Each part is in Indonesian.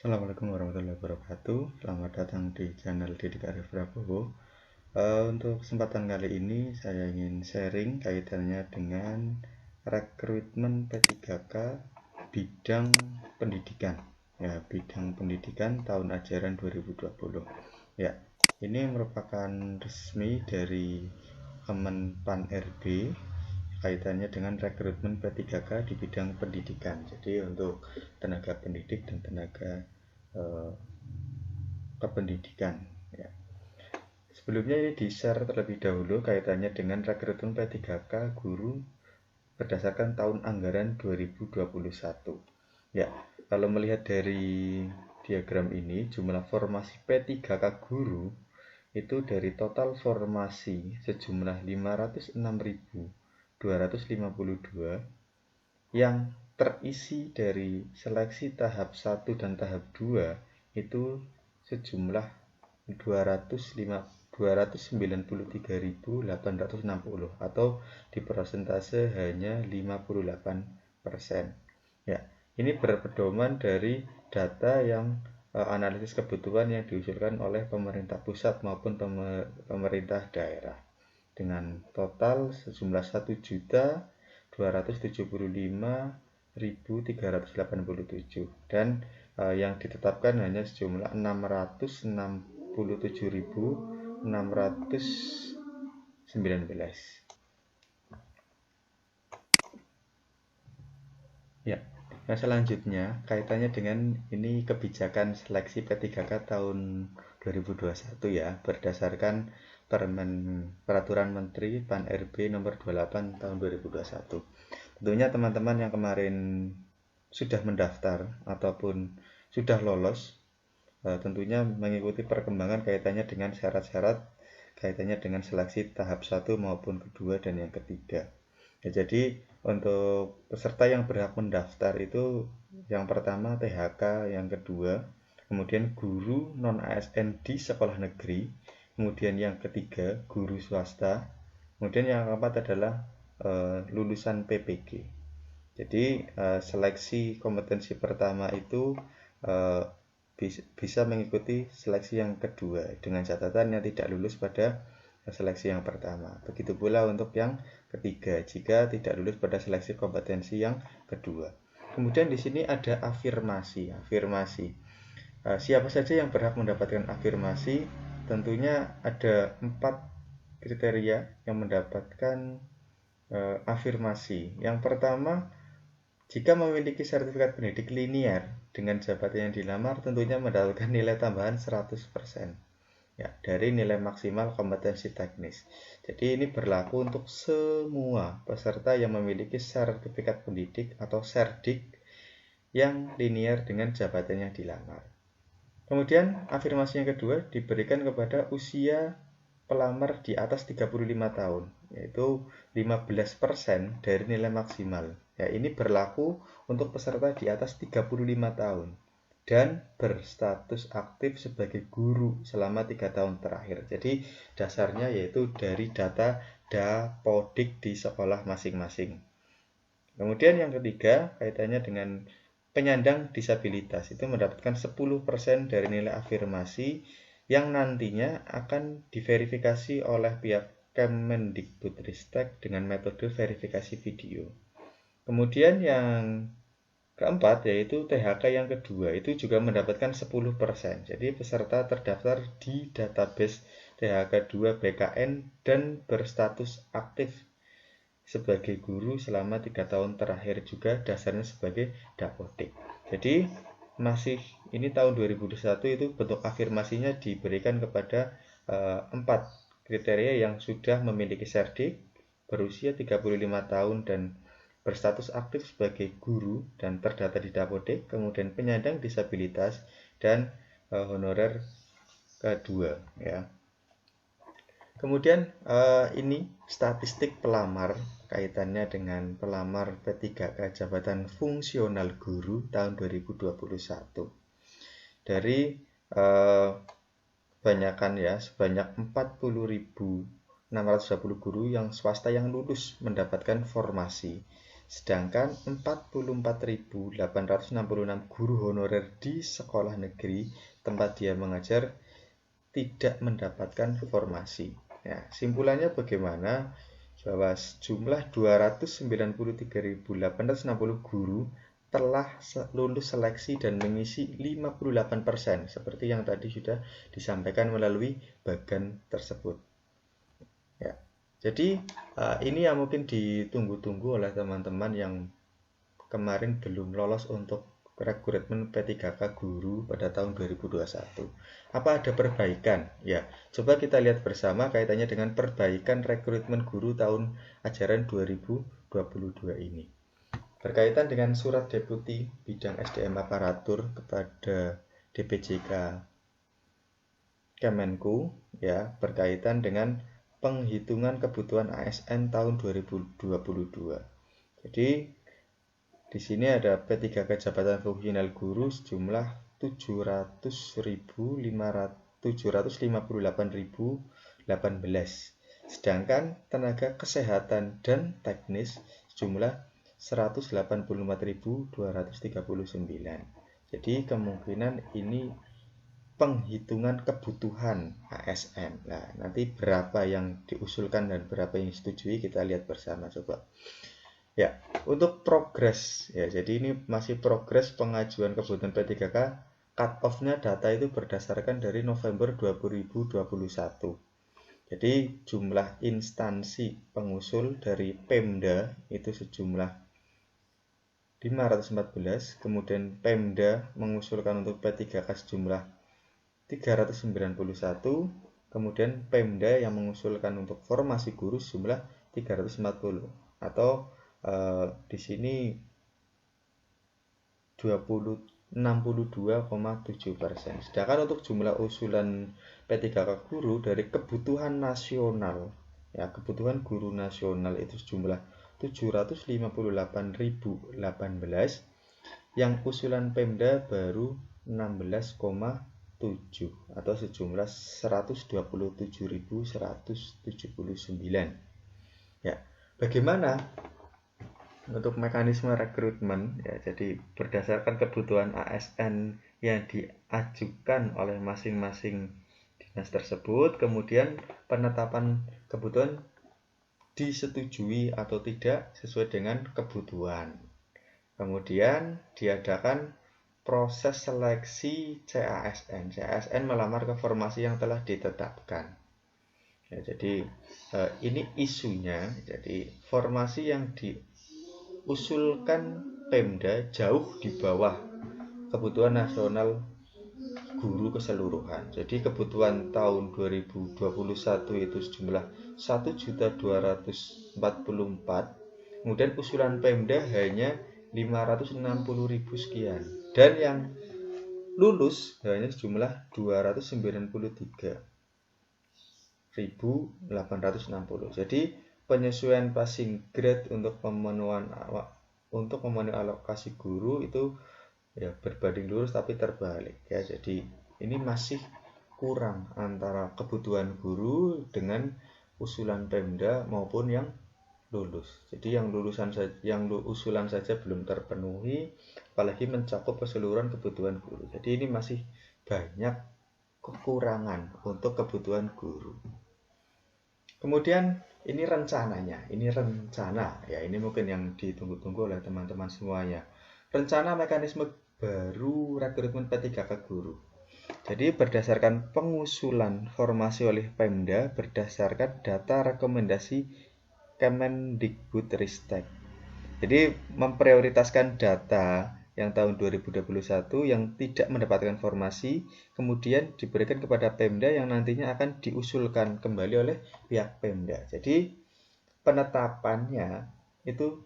Assalamualaikum warahmatullahi wabarakatuh. Selamat datang di channel Didik Arif Prabowo. Untuk kesempatan kali ini saya ingin sharing kaitannya dengan rekrutmen P3K bidang pendidikan. Ya, bidang pendidikan tahun ajaran 2020. Ya, ini merupakan resmi dari Kemenpan RB kaitannya dengan rekrutmen P3K di bidang pendidikan. Jadi untuk tenaga pendidik dan tenaga kependidikan. Ya. Sebelumnya ini di-share terlebih dahulu kaitannya dengan rekrutmen P3K guru berdasarkan tahun anggaran 2021. Ya, kalau melihat dari diagram ini, jumlah formasi P3K guru itu dari total formasi sejumlah 506.252 yang terisi dari seleksi tahap 1 dan tahap 2 itu sejumlah 293.860 atau di persentase hanya 58%. Ya, ini berpedoman dari data yang analisis kebutuhan yang diusulkan oleh pemerintah pusat maupun pemerintah daerah dengan total sejumlah 1.275.387 dan yang ditetapkan hanya sejumlah 667.619. Ya, nah selanjutnya kaitannya dengan ini kebijakan seleksi P3K tahun 2021 ya, berdasarkan Peraturan Menteri Pan RB nomor 28 tahun 2021. Tentunya teman-teman yang kemarin sudah mendaftar ataupun sudah lolos tentunya mengikuti perkembangan kaitannya dengan syarat-syarat kaitannya dengan seleksi tahap 1 maupun kedua dan yang ketiga. Ya, jadi untuk peserta yang berhak mendaftar itu yang pertama THK, yang kedua kemudian guru non ASN di sekolah negeri, kemudian yang ketiga guru swasta, kemudian yang keempat adalah lulusan PPG. Jadi seleksi kompetensi pertama itu bisa mengikuti seleksi yang kedua dengan catatan yang tidak lulus pada seleksi yang pertama. Begitu pula untuk yang ketiga jika tidak lulus pada seleksi kompetensi yang kedua. Kemudian di sini ada afirmasi. Siapa saja yang berhak mendapatkan afirmasi? Tentunya ada 4 kriteria yang mendapatkan afirmasi. Yang pertama, jika memiliki sertifikat pendidik linear dengan jabatan yang dilamar, tentunya mendapatkan nilai tambahan 100%. Ya, dari nilai maksimal kompetensi teknis. Jadi ini berlaku untuk semua peserta yang memiliki sertifikat pendidik atau serdik yang linear dengan jabatan yang dilamar. Kemudian afirmasi yang kedua diberikan kepada usia pelamar di atas 35 tahun, yaitu 15% dari nilai maksimal. Ya, ini berlaku untuk peserta di atas 35 tahun dan berstatus aktif sebagai guru selama 3 tahun terakhir. Jadi dasarnya yaitu dari data Dapodik di sekolah masing-masing. Kemudian yang ketiga kaitannya dengan penyandang disabilitas, itu mendapatkan 10% dari nilai afirmasi yang nantinya akan diverifikasi oleh pihak Kemendikbudristek dengan metode verifikasi video. Kemudian yang keempat yaitu THK yang kedua, itu juga mendapatkan 10%. Jadi peserta terdaftar di database THK 2 BKN dan berstatus aktif sebagai guru selama 3 tahun terakhir, juga dasarnya sebagai Dapodik. Jadi masih ini tahun 2021 itu bentuk afirmasinya diberikan kepada 4 kriteria yang sudah memiliki serdik, berusia 35 tahun dan berstatus aktif sebagai guru dan terdata di Dapodik, kemudian penyandang disabilitas dan honorer kedua ya. Kemudian ini statistik pelamar kaitannya dengan pelamar P3K jabatan fungsional guru tahun 2021. Dari kebanyakan ya, sebanyak 40.620 guru yang swasta yang lulus mendapatkan formasi. Sedangkan 44.866 guru honorer di sekolah negeri tempat dia mengajar tidak mendapatkan formasi. Nah, simpulannya bagaimana? Bahwa jumlah 293.860 guru telah lulus seleksi dan mengisi 58%, seperti yang tadi sudah disampaikan melalui bagan tersebut. Ya. Jadi ini yang mungkin ditunggu-tunggu oleh teman-teman yang kemarin belum lolos untuk rekrutmen P3K guru pada tahun 2021. Apa ada perbaikan? Ya, coba kita lihat bersama kaitannya dengan perbaikan rekrutmen guru tahun ajaran 2022 ini. Berkaitan dengan surat Deputi Bidang SDM Aparatur kepada DPJK Kemenku, ya, berkaitan dengan penghitungan kebutuhan ASN tahun 2022. Jadi di sini ada P3K jabatan fungsional guru sejumlah 758.018. Sedangkan tenaga kesehatan dan teknis sejumlah 184.239. Jadi kemungkinan ini penghitungan kebutuhan ASN. Nah, nanti berapa yang diusulkan dan berapa yang disetujui kita lihat bersama coba. Ya, untuk progres ya, jadi ini masih progres pengajuan kebutuhan P3K. Cut off-nya data itu berdasarkan dari November 2021. Jadi jumlah instansi pengusul dari Pemda itu sejumlah 514, kemudian Pemda mengusulkan untuk P3K sejumlah 391, kemudian Pemda yang mengusulkan untuk formasi guru sejumlah 340, atau di sini 62,7%. Sedangkan untuk jumlah usulan P3K guru dari kebutuhan nasional, ya, kebutuhan guru nasional itu sejumlah 758.018, yang usulan Pemda baru 16,7 atau sejumlah 127.179. Ya, bagaimana untuk mekanisme rekrutmen? Ya, jadi berdasarkan kebutuhan ASN yang diajukan oleh masing-masing dinas tersebut, kemudian penetapan kebutuhan disetujui atau tidak sesuai dengan kebutuhan. Kemudian diadakan proses seleksi CASN. CASN melamar ke formasi yang telah ditetapkan. Ya, jadi ini isunya. Jadi formasi yang diusulkan Pemda jauh di bawah kebutuhan nasional guru keseluruhan. Jadi kebutuhan tahun 2021 itu sejumlah 1.244, kemudian usulan Pemda hanya 560.000 sekian, dan yang lulus hanya sejumlah 293.860. Jadi penyesuaian passing grade untuk pemenuhan alokasi guru itu ya berbanding lurus tapi terbalik ya. Jadi ini masih kurang antara kebutuhan guru dengan usulan Pemda maupun yang lulus. Jadi yang usulan saja belum terpenuhi, apalagi mencakup keseluruhan kebutuhan guru. Jadi ini masih banyak kekurangan untuk kebutuhan guru. Kemudian ini rencananya, ini rencana ya, ini mungkin yang ditunggu-tunggu oleh teman-teman semuanya. Rencana mekanisme baru rekrutmen P3K guru. Jadi berdasarkan pengusulan formasi oleh Pemda berdasarkan data rekomendasi Kemendikbudristek. Jadi memprioritaskan data yang tahun 2021 yang tidak mendapatkan formasi, kemudian diberikan kepada Pemda yang nantinya akan diusulkan kembali oleh pihak Pemda. Jadi penetapannya itu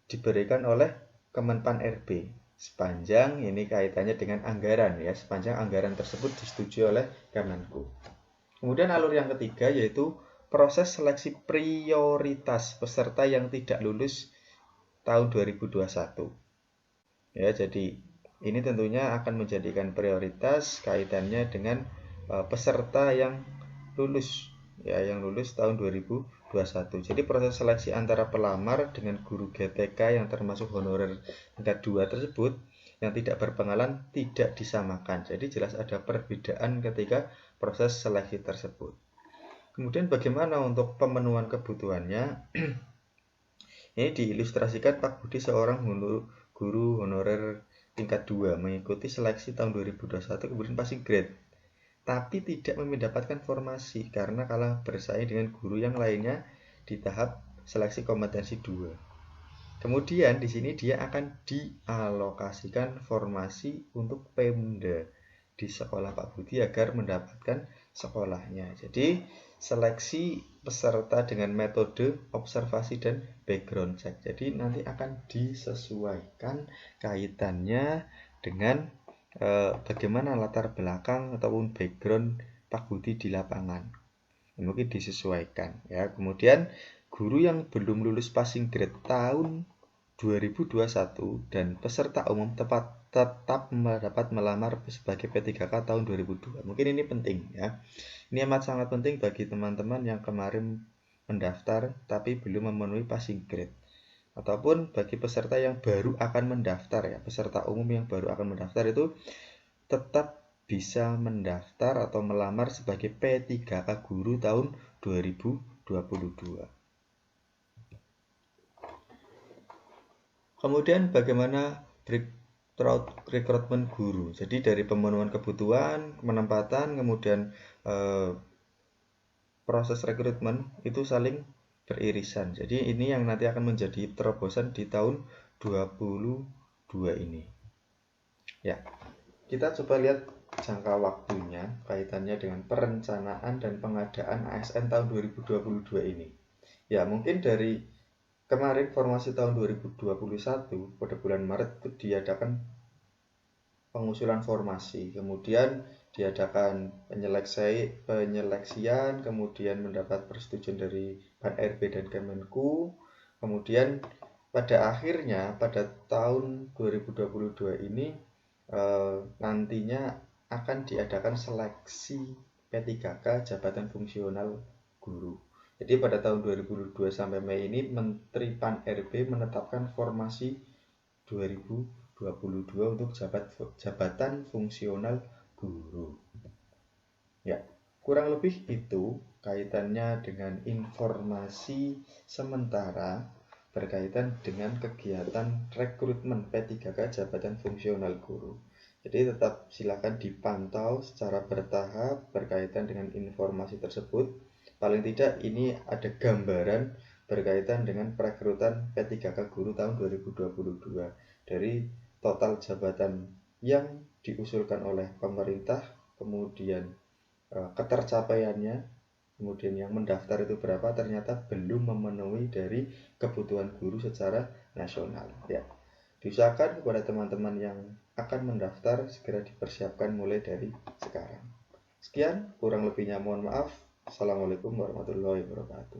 diberikan oleh Kemenpan RB sepanjang ini kaitannya dengan anggaran ya, sepanjang anggaran tersebut disetujui oleh Kemenku. Kemudian alur yang ketiga yaitu proses seleksi prioritas peserta yang tidak lulus tahun 2021. Ya, jadi ini tentunya akan menjadikan prioritas kaitannya dengan peserta yang lulus ya, yang lulus tahun 2021. 2021. Jadi proses seleksi antara pelamar dengan guru GTK yang termasuk honorer tingkat 2 tersebut yang tidak berpengalaman tidak disamakan. Jadi jelas ada perbedaan ketika proses seleksi tersebut. Kemudian bagaimana untuk pemenuhan kebutuhannya? Ini diilustrasikan Pak Budi, seorang guru honorer tingkat 2 mengikuti seleksi tahun 2021 kemudian passing grade, tapi tidak mendapatkan formasi karena kalah bersaing dengan guru yang lainnya di tahap seleksi kompetensi 2. Kemudian di sini dia akan dialokasikan formasi untuk Pemda di sekolah Pak Budi agar mendapatkan sekolahnya. Jadi seleksi peserta dengan metode observasi dan background check. Jadi nanti akan disesuaikan kaitannya dengan bagaimana latar belakang ataupun background Pak Budi di lapangan. Mungkin disesuaikan ya. Kemudian guru yang belum lulus passing grade tahun 2021 dan peserta umum tetap mendapat melamar sebagai P3K tahun 2002. Mungkin ini penting ya. Ini amat sangat penting bagi teman-teman yang kemarin mendaftar tapi belum memenuhi passing grade, ataupun bagi peserta yang baru akan mendaftar ya. Peserta umum yang baru akan mendaftar itu tetap bisa mendaftar atau melamar sebagai P3K guru tahun 2022. Kemudian bagaimana rekrutmen guru? Jadi dari pemenuhan kebutuhan, penempatan, kemudian proses rekrutmen itu saling beririsan. Jadi ini yang nanti akan menjadi terobosan di tahun 2022 ini. Ya, kita coba lihat jangka waktunya kaitannya dengan perencanaan dan pengadaan ASN tahun 2022 ini. Ya, mungkin dari kemarin formasi tahun 2021 pada bulan Maret itu diadakan pengusulan formasi, kemudian diadakan penyeleksian, kemudian mendapat persetujuan dari Ban RB dan Kemenku, kemudian pada akhirnya pada tahun 2022 ini nantinya akan diadakan seleksi P3K jabatan fungsional guru. Jadi pada tahun 2022 sampai Mei ini Menteri Pan RB menetapkan formasi 2022 untuk jabatan fungsional guru. Ya, kurang lebih itu kaitannya dengan informasi sementara berkaitan dengan kegiatan rekrutmen P3K jabatan fungsional guru. Jadi tetap silakan dipantau secara bertahap berkaitan dengan informasi tersebut. Paling tidak ini ada gambaran berkaitan dengan perekrutan P3K guru tahun 2022 dari total jabatan yang diusulkan oleh pemerintah, kemudian ketercapaiannya, kemudian yang mendaftar itu berapa, ternyata belum memenuhi dari kebutuhan guru secara nasional. Ya, diusahakan kepada teman-teman yang akan mendaftar segera dipersiapkan mulai dari sekarang. Sekian, kurang lebihnya mohon maaf. Assalamualaikum warahmatullahi wabarakatuh.